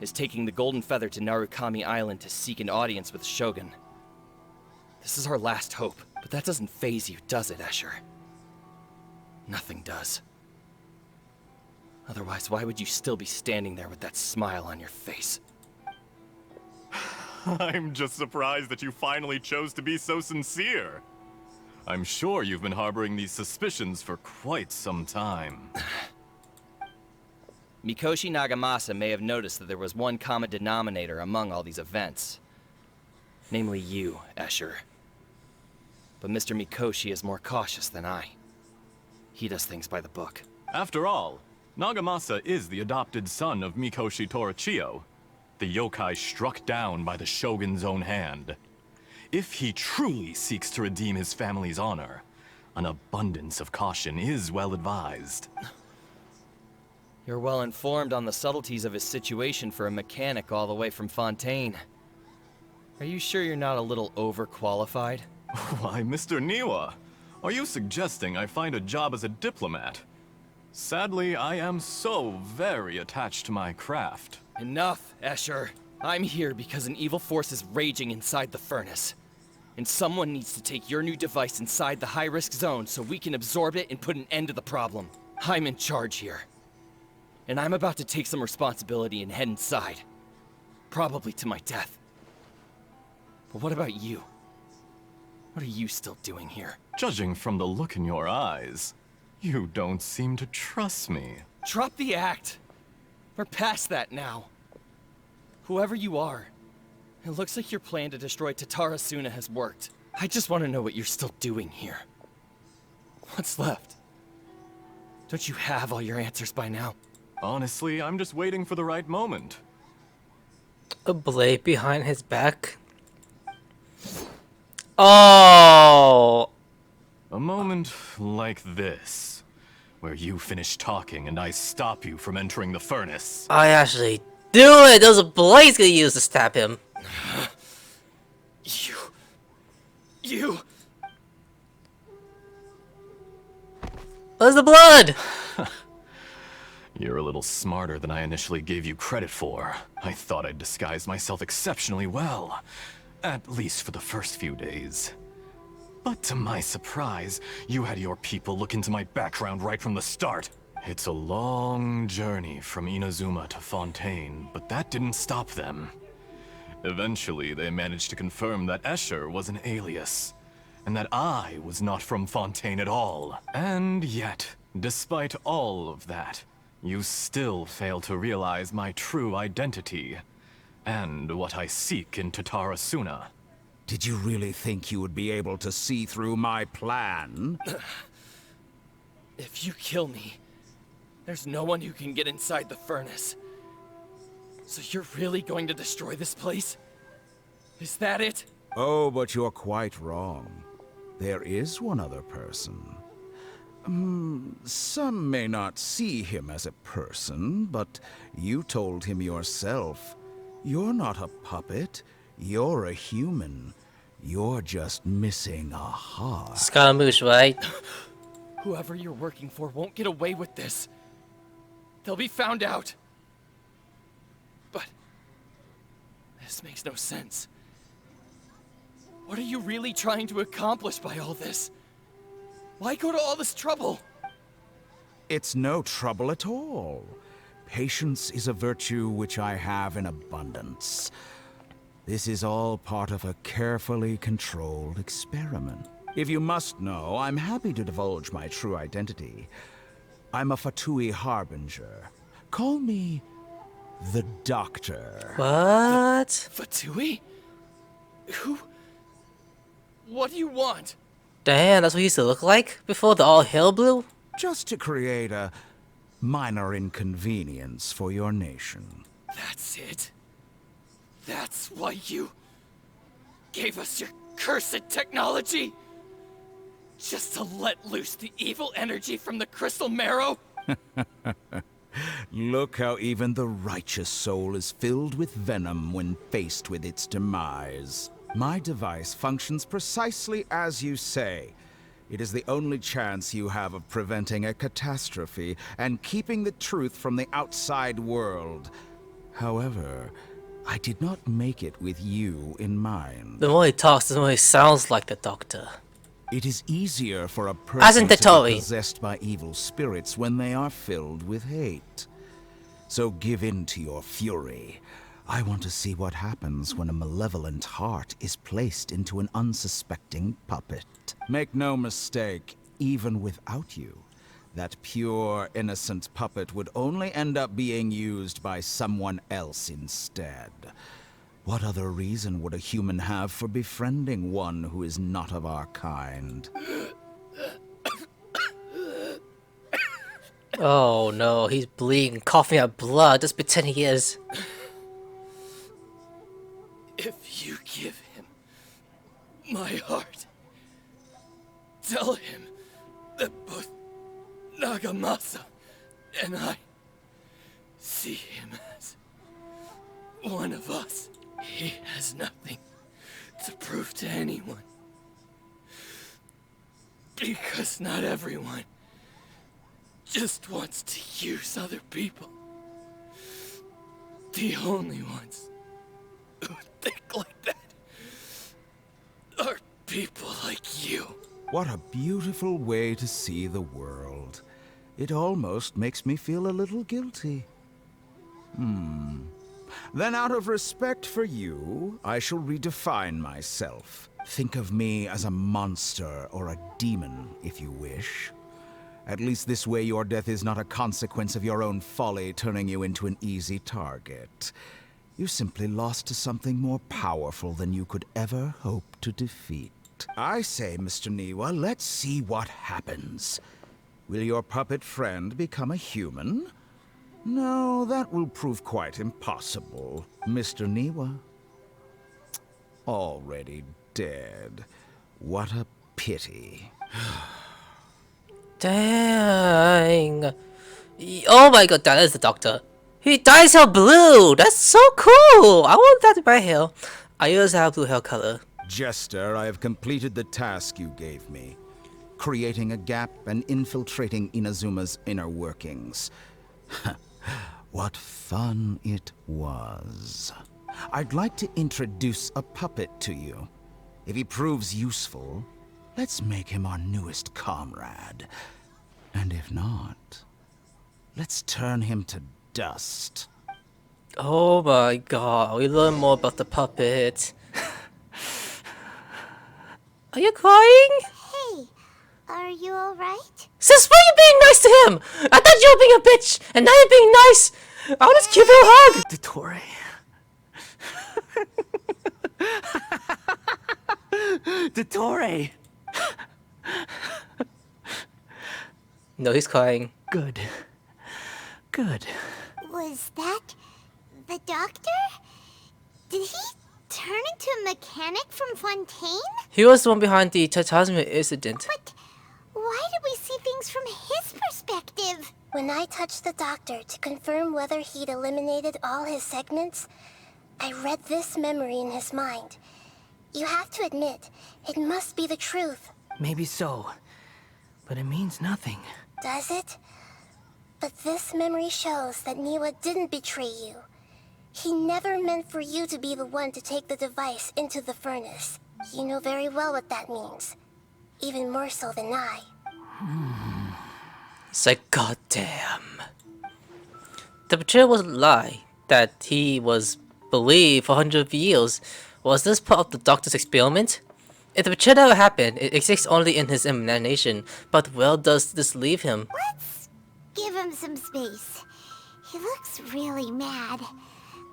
is taking the Golden Feather to Narukami Island to seek an audience with Shogun. This is our last hope, but that doesn't faze you, does it, Escher? Nothing does. Otherwise, why would you still be standing there with that smile on your face? I'm just surprised that you finally chose to be so sincere. I'm sure you've been harboring these suspicions for quite some time. Mikoshi Nagamasa may have noticed that there was one common denominator among all these events. Namely you, Escher. But Mr. Mikoshi is more cautious than I. He does things by the book. After all, Nagamasa is the adopted son of Mikoshi Torichio, the yokai struck down by the Shogun's own hand. If he truly seeks to redeem his family's honor, an abundance of caution is well advised. You're well informed on the subtleties of his situation for a mechanic all the way from Fontaine. Are you sure you're not a little overqualified? Why, Mr. Niwa, are you suggesting I find a job as a diplomat? Sadly, I am so very attached to my craft. Enough, Escher. I'm here because an evil force is raging inside the furnace. And someone needs to take your new device inside the high-risk zone so we can absorb it and put an end to the problem. I'm in charge here. And I'm about to take some responsibility and head inside. Probably to my death. But what about you? What are you still doing here? Judging from the look in your eyes, you don't seem to trust me. Drop the act. We're past that now. Whoever you are, it looks like your plan to destroy Tatarasuna has worked. I just want to know what you're still doing here. What's left? Don't you have all your answers by now? Honestly, I'm just waiting for the right moment. A blade behind his back. Oh! A moment like this, where you finish talking and I stop you from entering the furnace. I actually do it! Those are blades gonna use to stab him. You... Where's the blood? You're a little smarter than I initially gave you credit for. I thought I'd disguised myself exceptionally well. At least for the first few days. But to my surprise, you had your people look into my background right from the start. It's a long journey from Inazuma to Fontaine, but that didn't stop them. Eventually, they managed to confirm that Escher was an alias, and that I was not from Fontaine at all. And yet, despite all of that, you still fail to realize my true identity, and what I seek in Tatarasuna. Did you really think you would be able to see through my plan? If you kill me, there's no one who can get inside the furnace. So you're really going to destroy this place? Is that it? Oh, but you're quite wrong. There is one other person. Some may not see him as a person, but you told him yourself. You're not a puppet. You're a human. You're just missing a heart. Scaramouche, right? Whoever you're working for won't get away with this. They'll be found out. But this makes no sense. What are you really trying to accomplish by all this? Why go to all this trouble? It's no trouble at all. Patience is a virtue which I have in abundance. This is all part of a carefully controlled experiment. If you must know, I'm happy to divulge my true identity. I'm a Fatui Harbinger. Call me the Doctor. What? Fatui? Who? What do you want? Damn, that's what he used to look like before the all hell blew? Just to create a minor inconvenience for your nation. That's it? That's why you gave us your cursed technology? Just to let loose the evil energy from the crystal marrow? Look how even the righteous soul is filled with venom when faced with its demise. My device functions precisely as you say. It is the only chance you have of preventing a catastrophe and keeping the truth from the outside world. However, I did not make it with you in mind. The more he talks, the more he sounds like the Doctor. It is easier for a As person in to Totori. be possessed by evil spirits when they are filled with hate. So give in to your fury. I want to see what happens when a malevolent heart is placed into an unsuspecting puppet. Make no mistake, even without you, that pure, innocent puppet would only end up being used by someone else instead. What other reason would a human have for befriending one who is not of our kind? Oh no, he's bleeding, coughing out blood. Just pretend he is. If you give him my heart, tell him that both Nagamasa and I see him as one of us. He has nothing to prove to anyone. Because not everyone just wants to use other people. The only ones who think like that are people like you. What a beautiful way to see the world. It almost makes me feel a little guilty. Then out of respect for you, I shall redefine myself. Think of me as a monster or a demon, if you wish. At least this way your death is not a consequence of your own folly turning you into an easy target. You simply lost to something more powerful than you could ever hope to defeat. I say, Mr. Niwa, let's see what happens. Will your puppet friend become a human? No, that will prove quite impossible. Mr. Niwa. Already dead. What a pity. Dang. Oh my god, that is the doctor. He dyes hair blue! That's so cool! I want that in my hair. I also have blue hair color. Jester, I have completed the task you gave me. Creating a gap and infiltrating Inazuma's inner workings. What fun it was. I'd like to introduce a puppet to you. If he proves useful, let's make him our newest comrade. And if not, let's turn him to dust. Oh my god, we learn more about the puppet. Are you crying? Hey, are you alright? Since when are you being nice to him? I thought you were being a bitch, and now you're being nice. I'll just give you a hug. Dottore. Dottore! No, he's crying. Good. Good. Was that the doctor? Did he turn into a mechanic from Fontaine? He was the one behind the Tatasma incident. But why did we see things from his perspective? When I touched the doctor to confirm whether he'd eliminated all his segments, I read this memory in his mind. You have to admit, it must be the truth. Maybe so. But it means nothing. Does it? But this memory shows that Niwa didn't betray you. He never meant for you to be the one to take the device into the furnace. You know very well what that means. Even more so than I. It's like, goddamn. The betrayal wasn't a lie. That he was believed for hundreds of years. Was this part of the doctor's experiment? If the betrayal never happened, it exists only in his imagination. But where does this leave him? Let's give him some space. He looks really mad.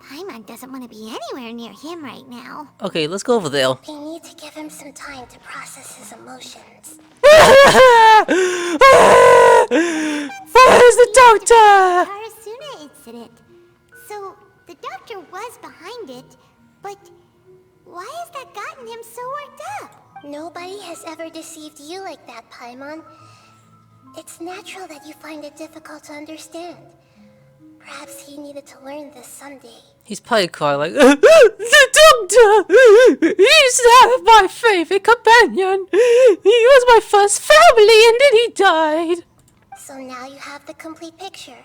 Paimon doesn't want to be anywhere near him right now. Okay, let's go over there. We need to give him some time to process his emotions. Where is the doctor? Tarasuna incident. So, the doctor was behind it, but why has that gotten him so worked up? Nobody has ever deceived you like that, Paimon. It's natural that you find it difficult to understand. Perhaps he needed to learn this someday. He's probably crying like, the doctor! He's not my favorite companion! He was my first family and then he died! So now you have the complete picture.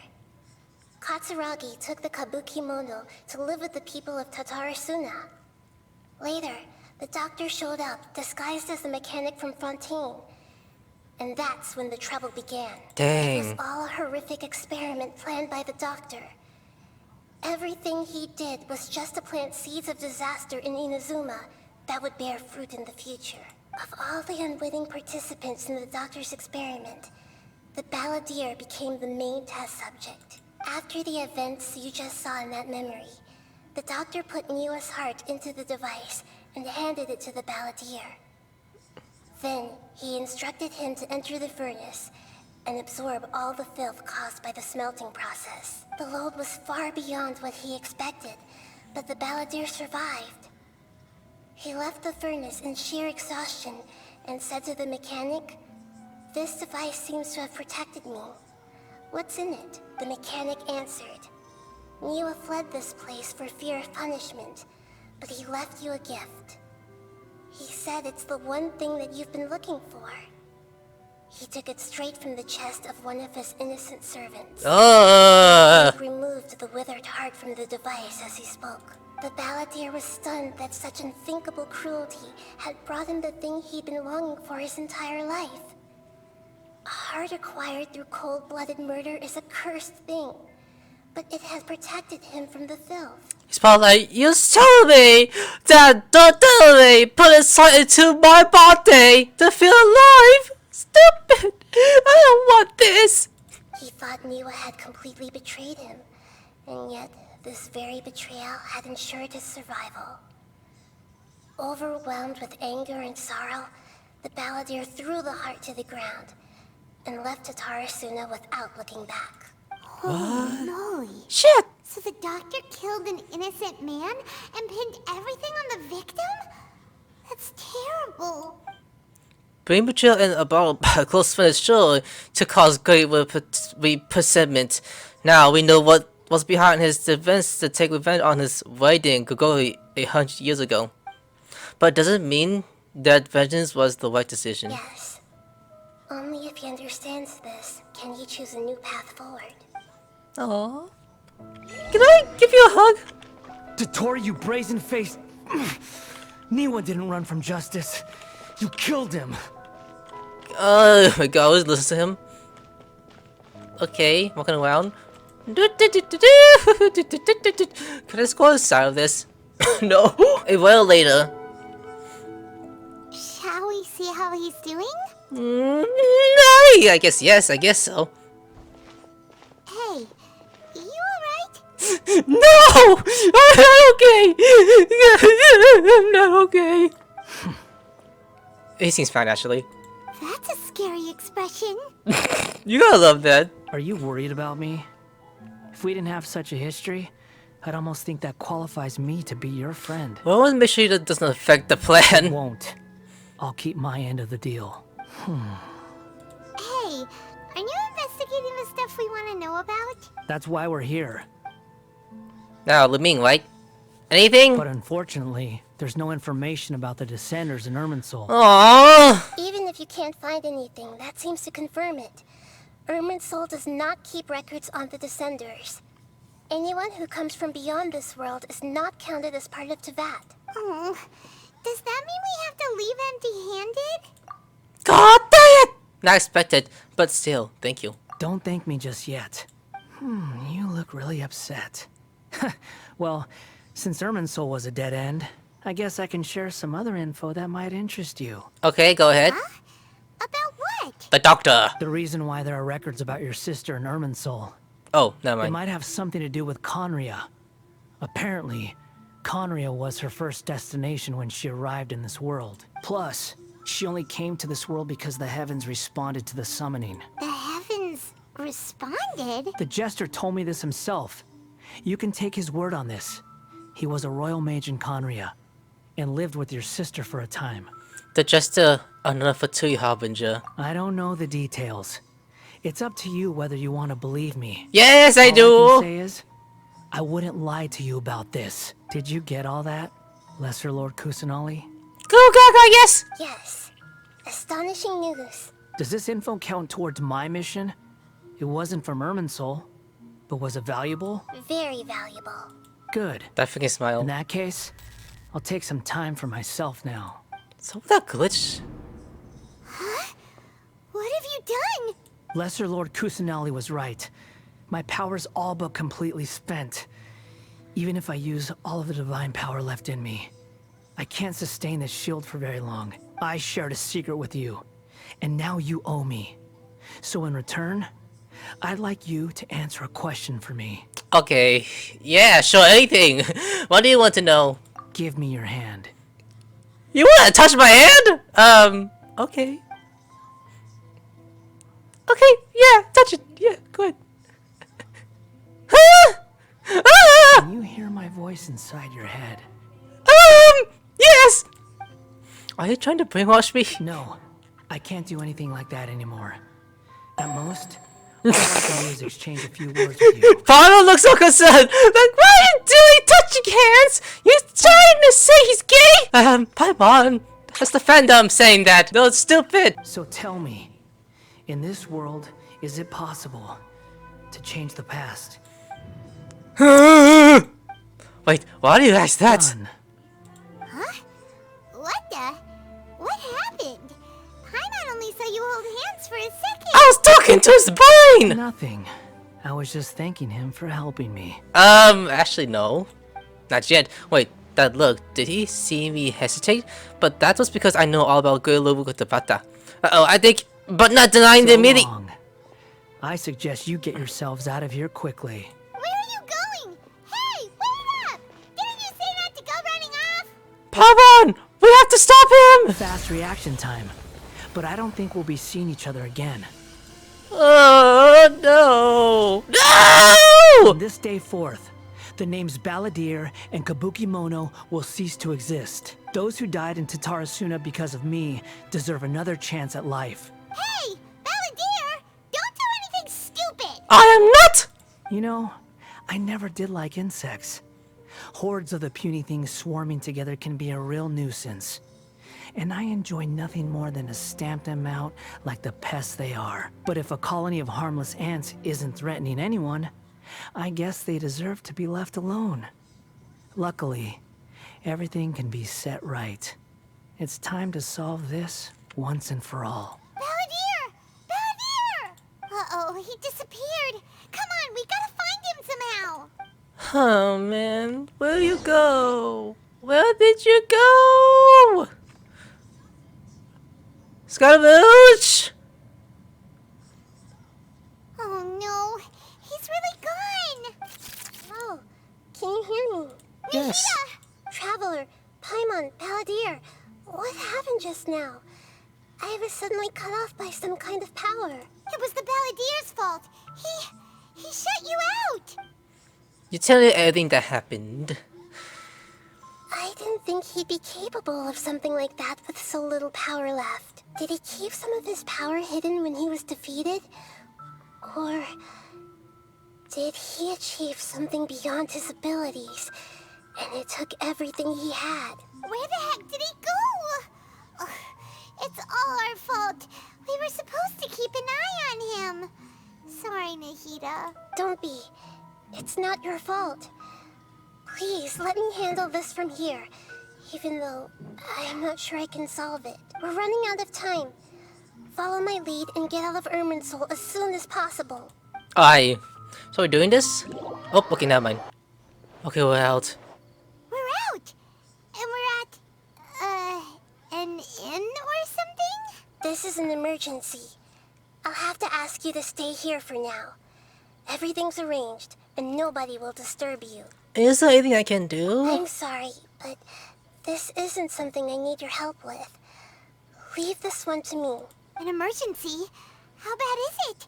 Katsuragi took the kabuki mono to live with the people of Tatarasuna. Later, the doctor showed up, disguised as the mechanic from Fontaine. And that's when the trouble began. Dang. It was all a horrific experiment planned by the doctor. Everything he did was just to plant seeds of disaster in Inazuma that would bear fruit in the future. Of all the unwitting participants in the doctor's experiment, the balladeer became the main test subject. After the events you just saw in that memory, the doctor put Niwa's heart into the device and handed it to the balladeer. Then, he instructed him to enter the furnace and absorb all the filth caused by the smelting process. The load was far beyond what he expected, but the balladeer survived. He left the furnace in sheer exhaustion and said to the mechanic, "This device seems to have protected me. What's in it?" The mechanic answered, "Niwa fled this place for fear of punishment, but he left you a gift. He said it's the one thing that you've been looking for. He took it straight from the chest of one of his innocent servants. He removed the withered heart from the device as he spoke. The balladeer was stunned that such unthinkable cruelty had brought him the thing he'd been longing for his entire life. A heart acquired through cold-blooded murder is a cursed thing, but it has protected him from the filth. He's probably like, you told me that the deity put inside into my body to feel alive. Stupid! I don't want this. He thought Niwa had completely betrayed him, and yet this very betrayal had ensured his survival. Overwhelmed with anger and sorrow, the balladeer threw the heart to the ground and left Tatarasuna without looking back. Holy moly. Shit! So the doctor killed an innocent man and pinned everything on the victim? That's terrible. Being betrayal and about a close friend is sure to cause great resentment. Now we know what was behind his defense to take revenge on his wedding Gogori 100 years ago. But does it mean that vengeance was the right decision? Yes. Only if he understands this can he choose a new path forward. Aww. Can I give you a hug? Tottori, you brazen-faced... Niwa didn't run from justice. You killed him. Oh my god, always listen to him. Okay, walking around. Can I score a side of this? No. A while later. Shall we see how he's doing? I guess yes, I guess so. Hey, you alright? No! I'm not okay! I'm not okay. He seems fine, actually. That's a scary expression. You gotta love that. Are you worried about me? If we didn't have such a history, I'd almost think that qualifies me to be your friend. Well, I want to make sure that doesn't affect the It plan. won't. I'll keep my end of the deal. Hey, are you investigating the stuff we want to know about? That's why we're here. Now, Leming, right? Anything? But unfortunately, there's no information about the Descenders in Irminsul. Aww. Even if you can't find anything, that seems to confirm it. Irminsul does not keep records on the Descenders. Anyone who comes from beyond this world is not counted as part of Tevat. Oh, does that mean we have to leave empty-handed? God dang it! Not expected, but still, thank you. Don't thank me just yet. You look really upset. Well, since Irminsul was a dead end, I guess I can share some other info that might interest you. Okay, go ahead. Huh? About what? The doctor. The reason why there are records about your sister in Irminsul. Oh, never It mind. might have something to do with Conria. Apparently, Conria was her first destination when she arrived in this world. Plus, she only came to this world because the heavens responded to the summoning. The heavens responded? The jester told me this himself. You can take his word on this. He was a royal mage in Conria, and lived with your sister for a time. The Jester, another Fatui Harbinger. I don't know the details. It's up to you whether you want to believe me. Yes, I All do! I can say is, I wouldn't lie to you about this. Did you get all that, Lesser Lord Kusanali? Go, yes! Yes. Astonishing news. Does this info count towards my mission? It wasn't from Irminsul, but was it valuable? Very valuable. Good. That freaking smile. In that case, I'll take some time for myself now. So that glitch. What have you done? Lesser Lord Kusanali was right. My power's all but completely spent. Even if I use all of the divine power left in me, I can't sustain this shield for very long. I shared a secret with you, and now you owe me. So in return, I'd like you to answer a question for me. Okay. Yeah, sure, anything. What do you want to know? Give me your hand. You wanna touch my hand? Okay. Okay, yeah, touch it. Yeah, good. Can you hear my voice inside your head? Yes! Are you trying to brainwash me? No, I can't do anything like that anymore. At most, all I can do is exchange a few words with you. Paomon looks so concerned. Like, what are you doing touching hands? You trying to say he's gay? Paimon. That's the fandom saying that. No, it's stupid. So tell me, In this world, is it possible to change the past? Wait, why do you ask that? Done. Huh? What the? What happened? Paimon only saw you hold hands for a second. I was talking to his brain! Nothing. I was just thanking him for helping me. Actually no. Not yet. Wait, that look, did he see me hesitate? But that was because I know all about Guru Kutapata. Uh-oh, I think, but not denying the So meeting. long. I suggest you get yourselves out of here quickly. Where are you going? Hey, wait up! Didn't you say not to go running off? Paomon! We have to stop him! Fast reaction time. But I don't think we'll be seeing each other again. Oh, no! No! From this day forth, the names Balladeer and Kabukimono will cease to exist. Those who died in Tatarasuna because of me deserve another chance at life. Hey, Balladeer! Don't do anything stupid! I am not! You know, I never did like insects. Hordes of the puny things swarming together can be a real nuisance. And I enjoy nothing more than to stamp them out like the pests they are. But if a colony of harmless ants isn't threatening anyone, I guess they deserve to be left alone. Luckily, everything can be set right. It's time to solve this once and for all. Balladeer! Balladeer! Uh-oh, he disappeared. Come on, we gotta find him somehow. Oh man, where you go? Where did you go? Scaramouche! Oh no, he's really gone. Oh, can you hear me? Yes. Traveler, Paimon, Balladeer, what happened just now? I was suddenly cut off by some kind of power. It was the Balladier's fault. He shut you out. You tell me everything that happened. I didn't think he'd be capable of something like that with so little power left. Did he keep some of his power hidden when he was defeated? Or did he achieve something beyond his abilities, and it took everything he had? Where the heck did he go? Ugh, it's all our fault. We were supposed to keep an eye on him. Sorry, Nahida. Don't be. It's not your fault. Please, let me handle this from here, even though I'm not sure I can solve it. We're running out of time. Follow my lead and get out of Irminsul as soon as possible. Aye. So we're doing this? Oh, okay, never mind. Okay, we're out. We're out! And we're at, an inn or something? This is an emergency. I'll have to ask you to stay here for now. Everything's arranged, and nobody will disturb you. Is there anything I can do? I'm sorry, but this isn't something I need your help with. Leave this one to me. An emergency? How bad is it?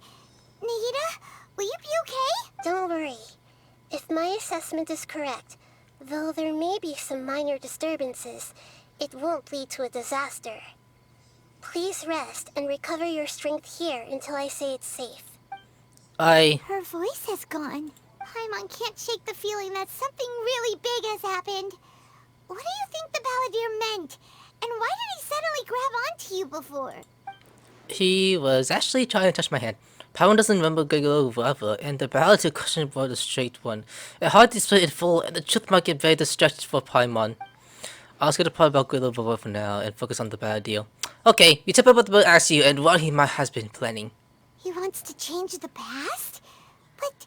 Nahida, will you be okay? Don't worry. If my assessment is correct, though there may be some minor disturbances, it won't lead to a disaster. Please rest and recover your strength here until I say it's safe. Her voice has gone. Paimon can't shake the feeling that something really big has happened. What do you think the Balladeer meant? And why did he suddenly grab onto you before? He was actually trying to touch my hand. Paimon doesn't remember Gigolo forever, and the Balladeer question was a straight one. It hard to explain it full, and the truth might get very distracted for Paimon. I'll skip the part about Gigolo for now and focus on the Balladeer. Okay, you tell me what the bird asked you and what he might has been planning. He wants to change the past? But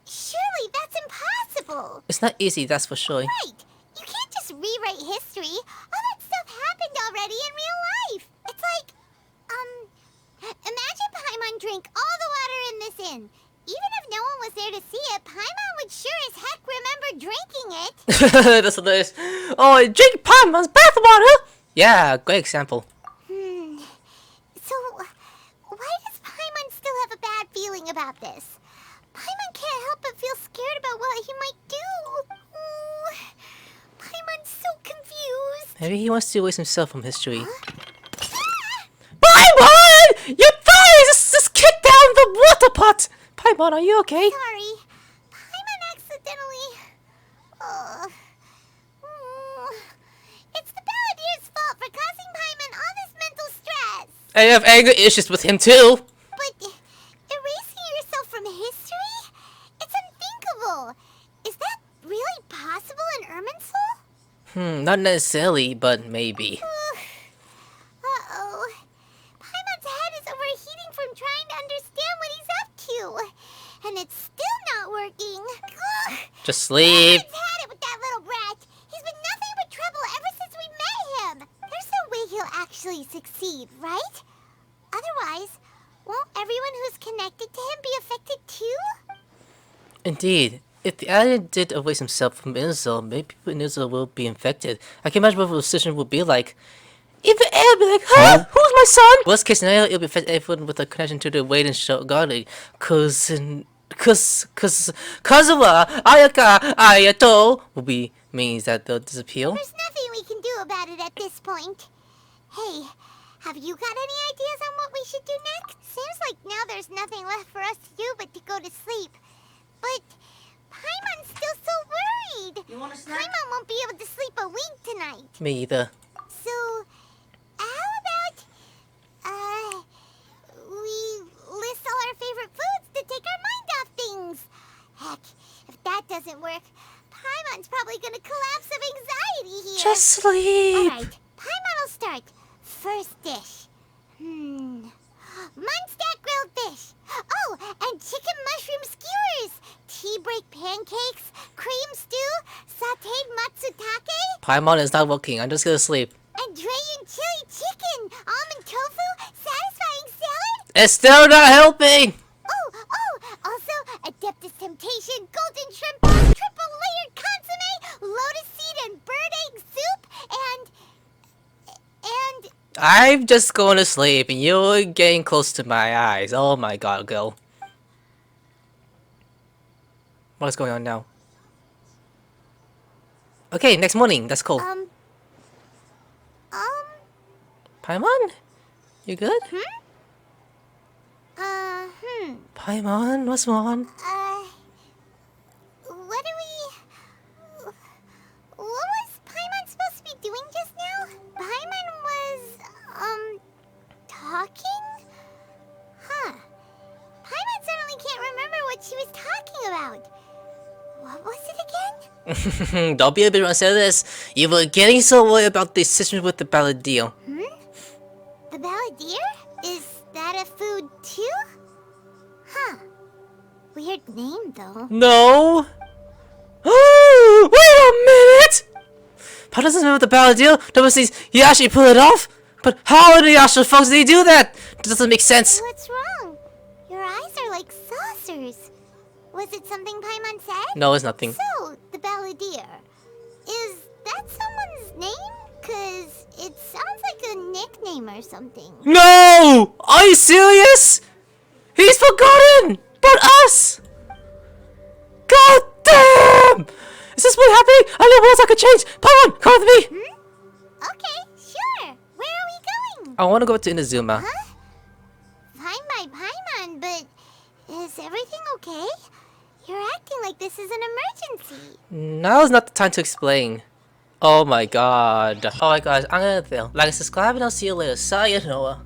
surely that's impossible! It's not easy, that's for sure. Right! You can't just rewrite history. All that stuff happened already in real life. It's like, imagine Paimon drank all the water in this inn. Even if no one was there to see it, Paimon would sure as heck remember drinking it. That's hilarious. Oh, drink Paimon's bathwater! Yeah, great example. So, why does Paimon still have a bad feeling about this? Paimon can't help but feel scared about what he might do. Ooh, Paimon's so confused. Maybe he wants to erase himself from history. Huh? Paimon! Your thighs just kicked down the water pot! Paimon, are you okay? Sorry. Paimon accidentally... It's the Balladeer's fault for causing Paimon all this mental stress. I have anger issues with him too. Whoa! Is that really possible in Irminsul? Not necessarily, but maybe. Uh-oh. Paimon's head is overheating from trying to understand what he's up to. And it's still not working. Ugh. Just sleep. Paimon's had it with that little brat. He's been nothing but trouble ever since we met him. There's no way he'll actually succeed, right? Otherwise, won't everyone who's connected to him be affected too? Indeed. If the alien did erase himself from Inzel, maybe people in Inzel will be infected. I can imagine what the decision will be like. Even Ed will be like, huh? Who's my son? Worst case scenario, it'll be affect everyone with a connection to the Wade and Show Garlic. Kazuwa Ayaka Ayato will be means that they'll disappear. There's nothing we can do about it at this point. Hey, have you got any ideas on what we should do next? Seems like now there's nothing left for us to do but to go to sleep. But Paimon's still so worried. You want a snack? Paimon won't be able to sleep a wink tonight. Me either. So, how about, we list all our favorite foods to take our mind off things? Heck, if that doesn't work, Paimon's probably gonna collapse of anxiety here. Just sleep. Alright, Paimon will start. First dish. Munstack grilled fish. Oh, and chicken mushroom skewers. Tea break pancakes. Cream stew. Sauteed matsutake. Paimon is not working. I'm just gonna sleep. And Dragon chili chicken. Almond tofu. Satisfying salad. It's still not helping. Oh, also Adeptus Temptation, golden shrimp, triple layered consomme, lotus seed and bird egg soup, and I'm just going to sleep and you're getting close to my eyes. Oh my god, girl. What's going on now? Okay, next morning. That's cool. Paimon? You good? Paimon, what's wrong? What was Paimon supposed to be doing just now? Paimon was, talking? Huh. Paimon suddenly can't remember what she was talking about. What was it again? Don't be a bit this. You were getting so worried about the decision with the balladeer. The balladeer? Is that a food too? Huh. Weird name though. No. Wait a minute! How does this know the balladeer? Obviously, he actually pulled it off. But how in the actual folks did he do that? That doesn't make sense. What's wrong? Your eyes are like saucers. Was it something Paimon said? No, it's nothing. So, the balladeer. Is that someone's name? Cause it sounds like a nickname or something. No! Are you serious? He's forgotten! But us! God damn! Is this what happening? I know what else I could change! Paimon, come with me! Okay, sure. Where are we going? I want to go to Inazuma. Huh? Fine by Paimon, but is everything okay? You're acting like this is an emergency. Now is not the time to explain. Oh my god. Alright guys, I'm gonna fail. Like and subscribe and I'll see you later. Sayonara.